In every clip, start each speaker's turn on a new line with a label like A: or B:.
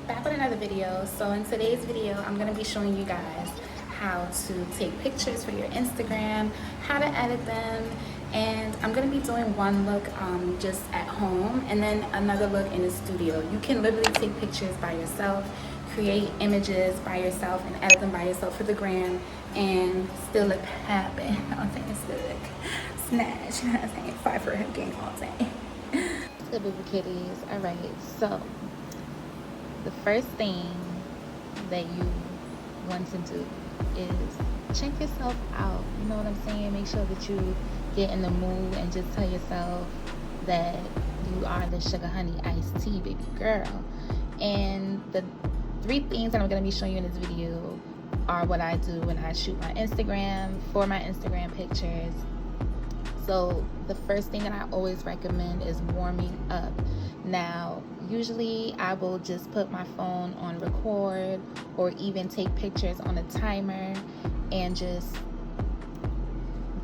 A: Back with another video. So in today's video, I'm going to be showing you guys how to take pictures for your Instagram, how to edit them, and I'm going to be doing one look just at home and then another look in the studio. You can literally take pictures by yourself, create images by yourself, and edit them by yourself for the gram and still look happy. I'm saying still look snatch. I'm saying fight for her game all day.
B: Good boo kitties. All right, so the first thing that you want to do is check yourself out. You know what I'm saying? Make sure that you get in the mood and just tell yourself that you are the sugar honey iced tea baby girl. And the 3 things that I'm going to be showing you in this video are what I do when I shoot my Instagram, for my Instagram pictures. So the first thing that I always recommend is warming up. Now, usually I will just put my phone on record or even take pictures on a timer and just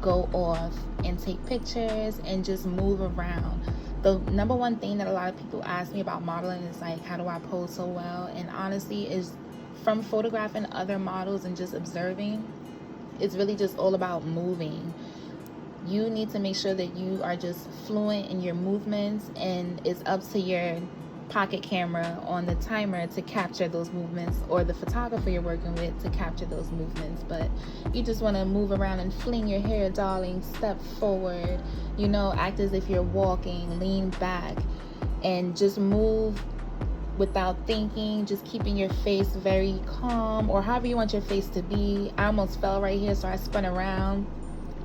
B: go off and take pictures and just move around. The number one thing that a lot of people ask me about modeling is like, how do I pose so well? And honestly, is from photographing other models and just observing, it's really just all about moving. You need to make sure that you are just fluent in your movements, and it's up to your pocket camera on the timer to capture those movements, or the photographer you're working with to capture those movements. But you just want to move around and fling your hair, darling, step forward, you know, act as if you're walking, lean back, and just move without thinking, just keeping your face very calm, or however you want your face to be. I almost fell right here, so I spun around.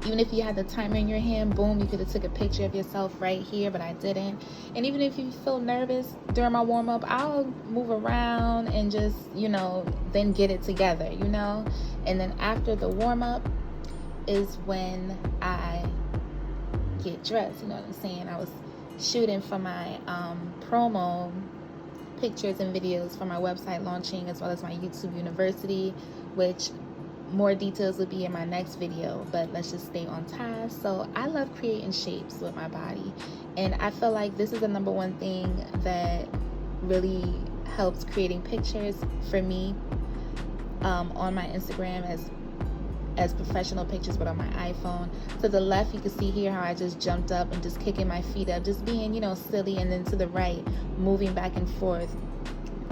B: Even if you had the timer in your hand, boom, you could have took a picture of yourself right here, but I didn't. And even if you feel nervous during my warm-up, I'll move around and just, you know, then get it together, you know. And then after the warm-up is when I get dressed, you know what I'm saying? I was shooting for my promo pictures and videos for my website launching, as well as my YouTube University, which more details will be in my next video, but let's just stay on task. So I love creating shapes with my body, and I feel like this is the number one thing that really helps creating pictures for me on my Instagram as professional pictures, but on my iPhone. To the left, you can see here how I just jumped up and just kicking my feet up, just being, you know, silly, and then to the right, moving back and forth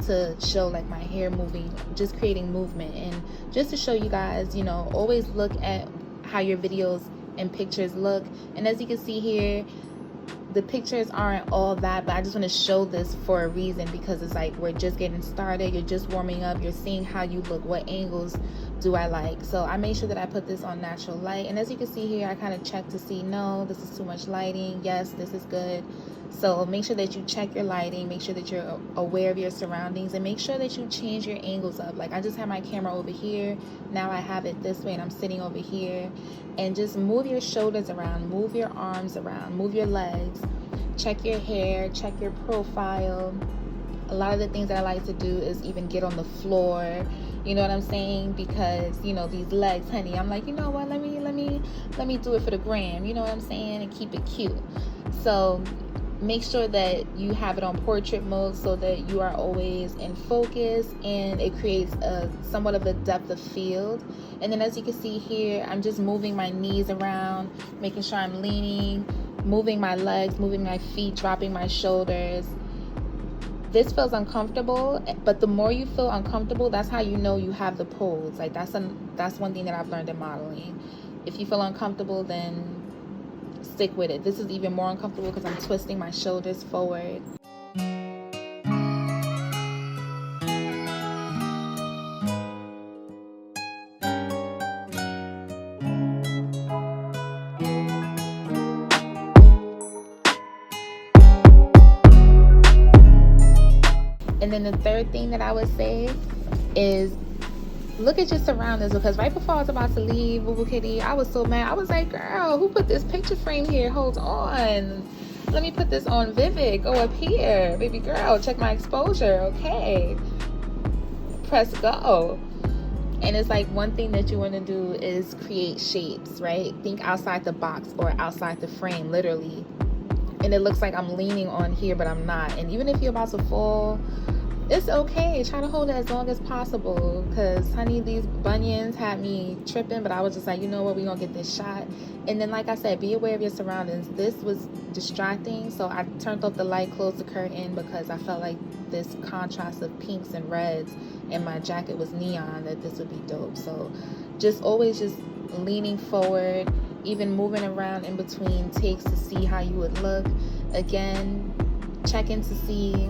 B: to show like my hair moving, just creating movement. And just to show you guys, you know, always look at how your videos and pictures look. And as you can see here, the pictures aren't all that, but I just want to show this for a reason, because it's like we're just getting started, you're just warming up, you're seeing how you look, what angles do I like. So I made sure that I put this on natural light, and as you can see here, I kind of checked to see, no, this is too much lighting, yes, this is good. So make sure that you check your lighting, make sure that you're aware of your surroundings, and make sure that you change your angles up. Like I just have my camera over here, now I have it this way and I'm sitting over here. And just move your shoulders around, move your arms around, move your legs, check your hair, check your profile. A lot of the things that I like to do is even get on the floor, you know what I'm saying? Because, you know, these legs, honey, I'm like, you know what, let me do it for the gram, you know what I'm saying, and keep it cute. So make sure that you have it on portrait mode so that you are always in focus, and it creates a somewhat of a depth of field. And then as you can see here, I'm just moving my knees around, making sure I'm leaning, moving my legs, moving my feet, dropping my shoulders. This feels uncomfortable, but the more you feel uncomfortable, that's how you know you have the pose. Like that's one thing that I've learned in modeling. If you feel uncomfortable, then stick with it. This is even more uncomfortable because I'm twisting my shoulders forward. And then the third thing that I would say is look at your surroundings, because right before I was about to leave Boo Boo Kitty, I was so mad. I was like, girl, who put this picture frame here? Hold on, let me put this on Vivid. Go up here, baby girl, check my exposure. Okay, press go. And it's like one thing that you want to do is create shapes, right? Think outside the box or outside the frame, literally. And it looks like I'm leaning on here, but I'm not. And even if you're about to fall, it's okay. Try to hold it as long as possible, because honey, these bunions had me tripping, but I was just like, you know what, we're gonna get this shot. And then, like I said, be aware of your surroundings. This was distracting, so I turned off the light, closed the curtain, because I felt like this contrast of pinks and reds, and my jacket was neon, that this would be dope. So just always just leaning forward, even moving around in between takes to see how you would look. Again, checking to see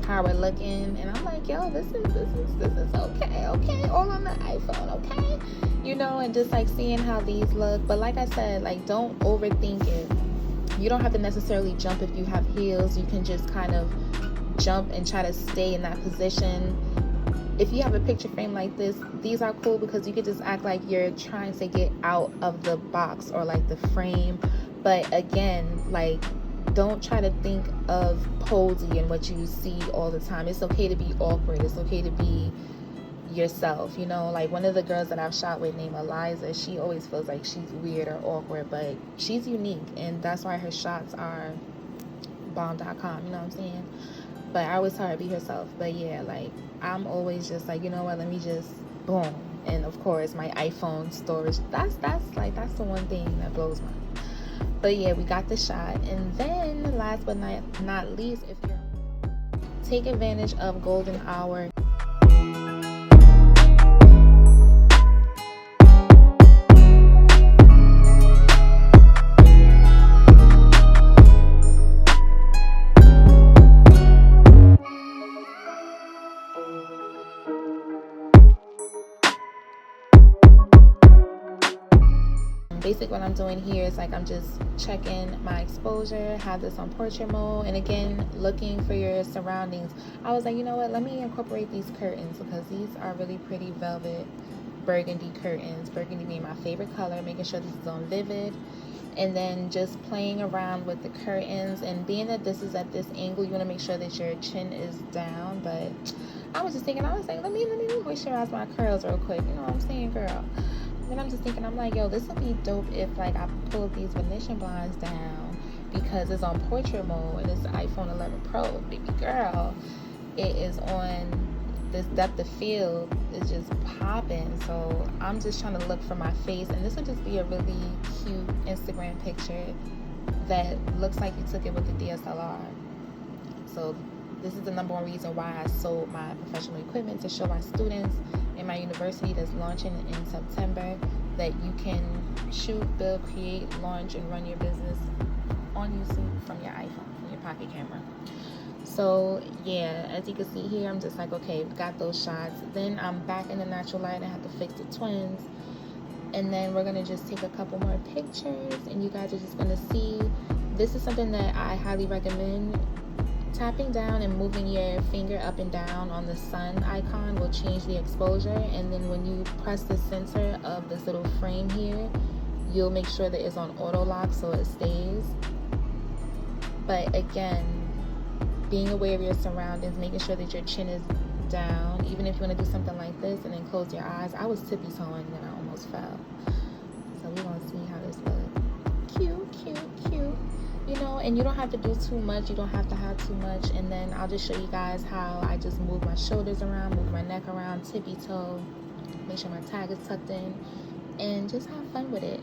B: how we're looking, and I'm like, yo, this is okay, all on the iPhone, okay, you know, and just like seeing how these look. But like I said, like, don't overthink it. You don't have to necessarily jump if you have heels. You can just kind of jump and try to stay in that position. If you have a picture frame like this, these are cool because you could just act like you're trying to get out of the box or like the frame. But again, like, don't try to think of posing and what you see all the time. It's okay to be awkward. It's okay to be yourself, you know. Like, one of the girls that I've shot with named Eliza, she always feels like she's weird or awkward, but she's unique, and that's why her shots are bomb.com, you know what I'm saying? But I always tell her to be herself. But yeah, like, I'm always just like, you know what, let me just boom. And of course my iPhone storage, that's the one thing that blows my mind. But yeah, we got the shot. And then last but not least, if you take advantage of golden hour, basically what I'm doing here is like, I'm just checking my exposure, have this on portrait mode, and again, looking for your surroundings. I was like, you know what, let me incorporate these curtains, because these are really pretty velvet burgundy curtains, burgundy being my favorite color, making sure this is on vivid. And then just playing around with the curtains, and being that this is at this angle, you want to make sure that your chin is down. But I was just thinking, I was like, let me moisturize my curls real quick, you know what I'm saying, girl? Then I'm just thinking, I'm like, yo, this would be dope if like I pull these Venetian blinds down, because it's on portrait mode and it's the iPhone 11 Pro, baby girl. It is on this depth of field, is just popping. So I'm just trying to look for my face, and this would just be a really cute Instagram picture that looks like you took it with the DSLR. So this is the #1 reason why I sold my professional equipment, to show my students in my university that's launching in September that you can shoot, build, create, launch, and run your business on YouTube from your iPhone, from your pocket camera. So yeah, as you can see here, I'm just like, okay, got those shots. Then I'm back in the natural light. I have to fix the twins, and then we're gonna just take a couple more pictures, and you guys are just gonna see. This is something that I highly recommend. Tapping down and moving your finger up and down on the sun icon will change the exposure, and then when you press the center of this little frame here, you'll make sure that it's on auto lock so it stays. But again, being aware of your surroundings, making sure that your chin is down, even if you want to do something like this and then close your eyes. I was tippy-toeing and I almost fell. So we're going to see how this looks. Cute. You know, and you don't have to do too much. You don't have to have too much. And then I'll just show you guys how I just move my shoulders around, move my neck around, tippy toe, make sure my tag is tucked in, and just have fun with it.